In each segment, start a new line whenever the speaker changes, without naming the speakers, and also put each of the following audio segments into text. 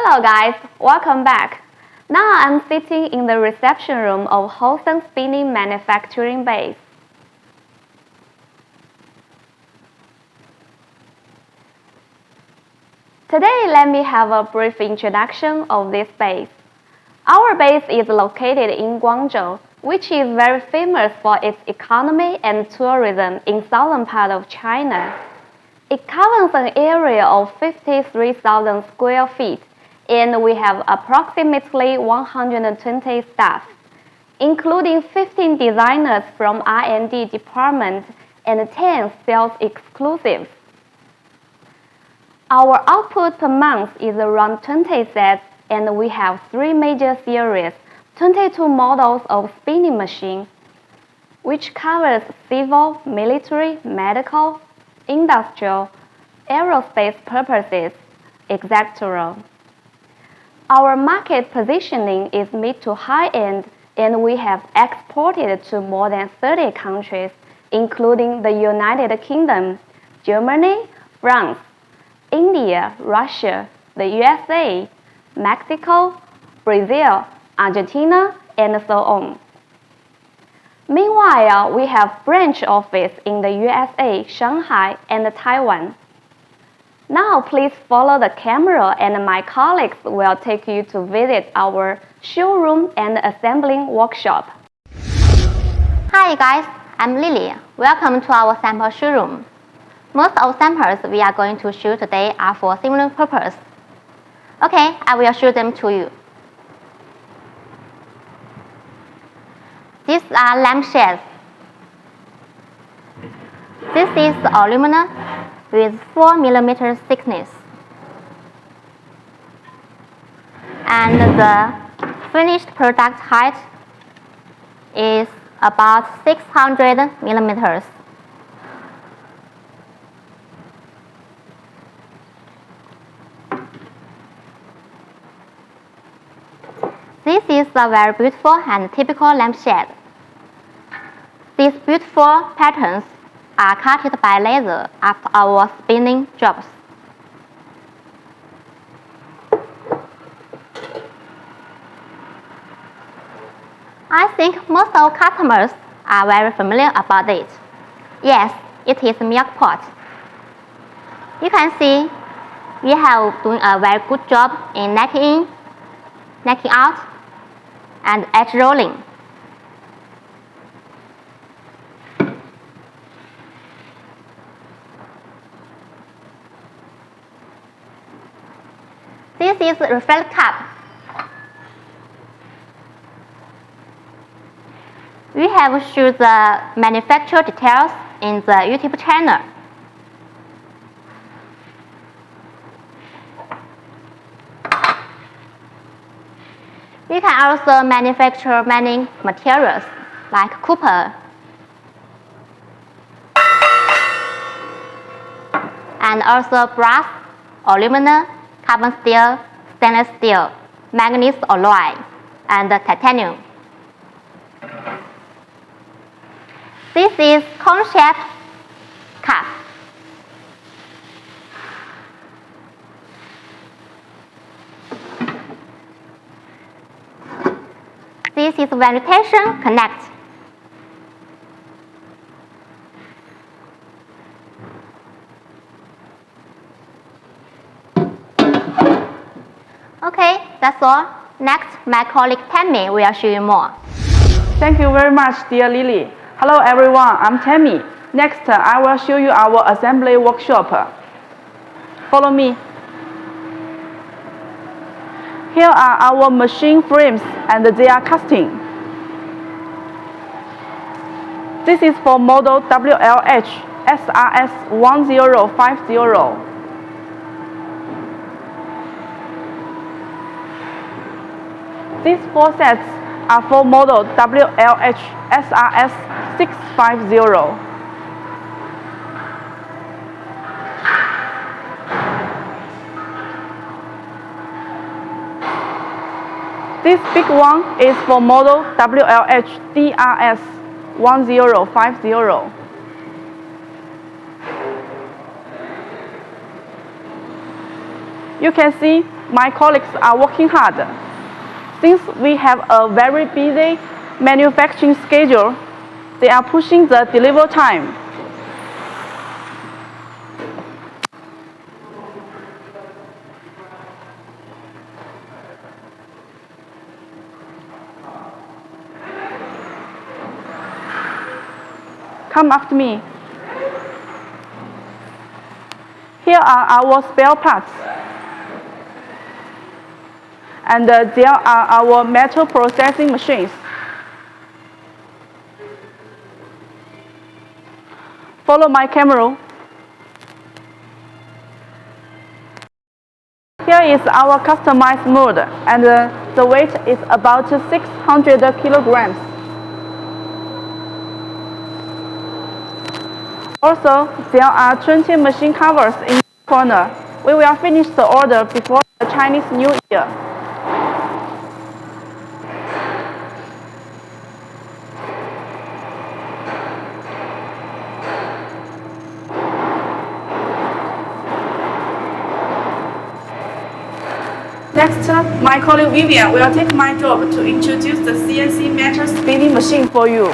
Hello guys, welcome back. Now I'm sitting in the reception room of Hoston Spinning Manufacturing Base. Today, let me have a brief introduction of this base. Our base is located in Guangzhou, which is very famous for its economy and tourism in southern part of China. It covers an area of 53,000 square feet, and we have approximately 120 staff, including 15 designers from R&D department and 10 sales exclusives. Our output per month is around 20 sets, and we have 3 major series, 22 models of spinning machine, which covers civil, military, medical, industrial, aerospace purposes, etc. Our market positioning is mid to high-end, and we have exported to more than 30 countries, including the United Kingdom, Germany, France, India, Russia, the USA, Mexico, Brazil, Argentina, and so on. Meanwhile, we have branch office in the USA, Shanghai, and Taiwan. Now please follow the camera, and my colleagues will take you to visit our showroom and assembling workshop.
Hi guys, I'm Lily. Welcome to our sample showroom. Most of samples we are going to show today are for similar purpose. Okay, I will show them to you. These are lampshades. This is aluminum with 4 mm thickness. And the finished product height is about 600 mm. This is a very beautiful and typical lampshade. These beautiful patterns are cut by laser after our spinning jobs. I think most of customers are very familiar about it. Yes, it is milk pot. You can see we have done a very good job in necking in, necking out, and edge rolling. This is reflect cup. We have shown the manufacture details in the YouTube channel. We can also manufacture many materials like copper and also brass, aluminum, carbon steel, stainless steel, manganese alloy, and titanium. This is cone-shaped cup. This is ventilation connect. Okay, that's all. Next, my colleague Tammy will show you more.
Thank you very much, dear Lily. Hello everyone, I'm Tammy. Next, I will show you our assembly workshop. Follow me. Here are our machine frames and their casting. This is for model WLH SRS 1050. These 4 sets are for model WLH SRS 650. This big one is for model WLH DRS 1050. You can see my colleagues are working hard. Since we have a very busy manufacturing schedule, they are pushing the delivery time. Come after me. Here are our spare parts. And there are our metal processing machines. Follow my camera. Here is our customized mold, and the weight is about 600 kilograms. Also, there are 20 machine covers in the corner. We will finish the order before the Chinese New Year. Next, my colleague Vivian will take my job to introduce the CNC metal spinning machine for you.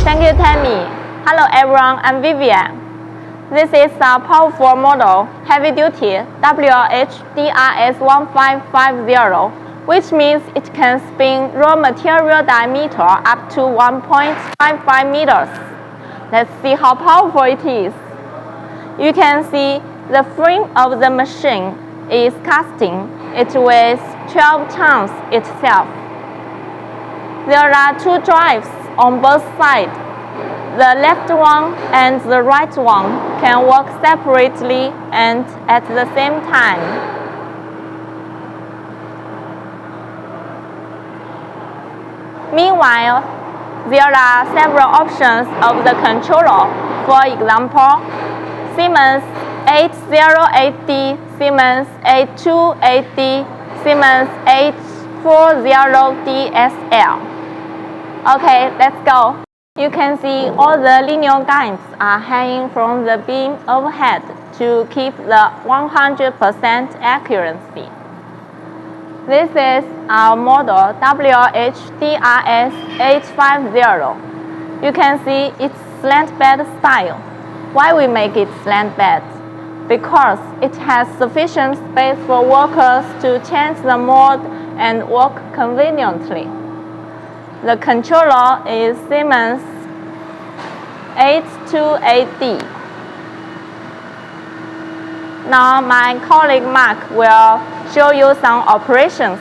Thank you, Tammy. Hello everyone, I'm Vivian. This is a powerful model, heavy-duty WHDRS1550, which means it can spin raw material diameter up to 1.55 meters. Let's see how powerful it is. You can see the frame of the machine is casting. It weighs 12 tons itself. There are two drives on both sides. The left one and the right one can work separately and at the same time. Meanwhile, there are several options of the controller. For example, Siemens 808D, Siemens 828D, Siemens 840DSL. Okay, let's go. You can see all the linear guides are hanging from the beam overhead to keep the 100% accuracy. This is our model WHDRS850. You can see its slant bed style. Why we make it slant bed? Because it has sufficient space for workers to change the mold and work conveniently. The controller is Siemens 828D. Now my colleague Mark will show you some operations.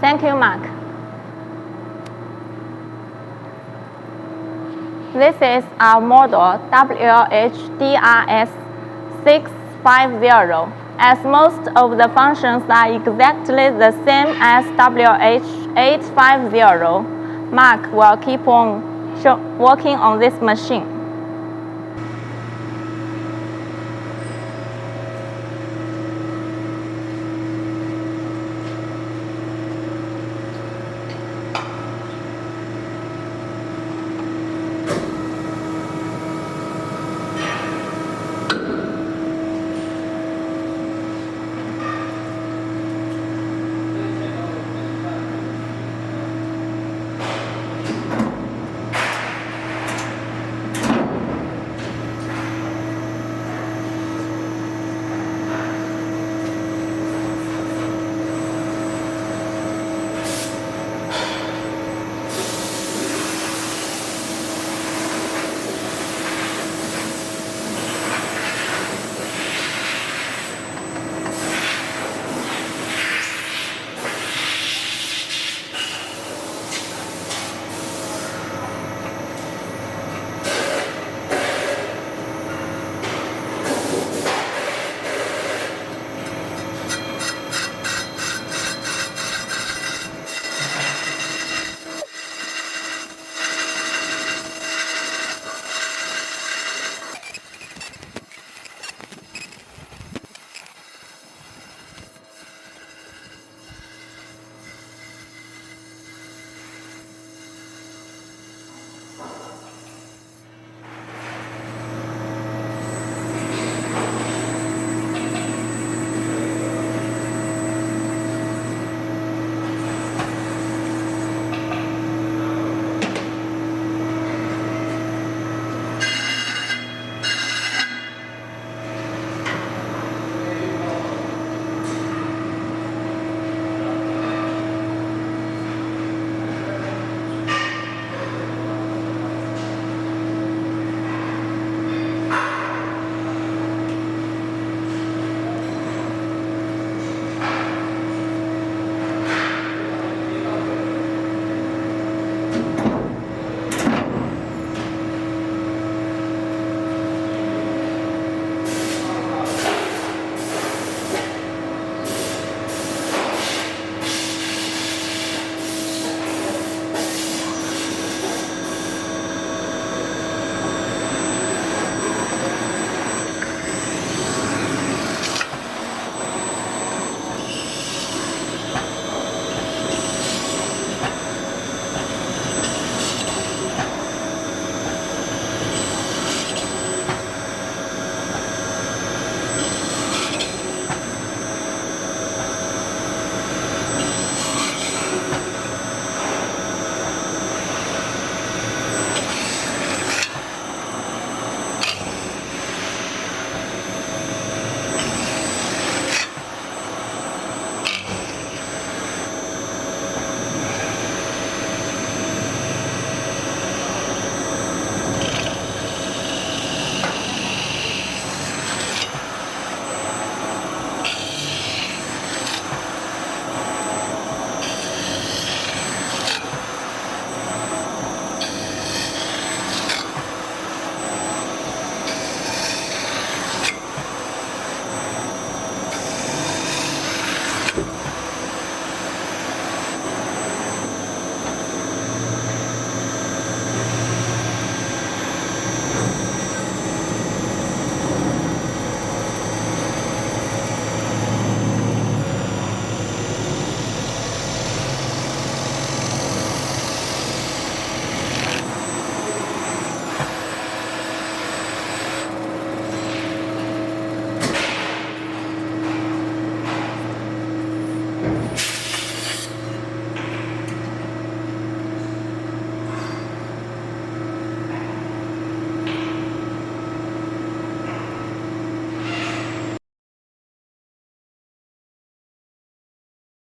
Thank you, Mark. This is our model WH-DRS650. As most of the functions are exactly the same as WH-850, Mark will keep on working on this machine.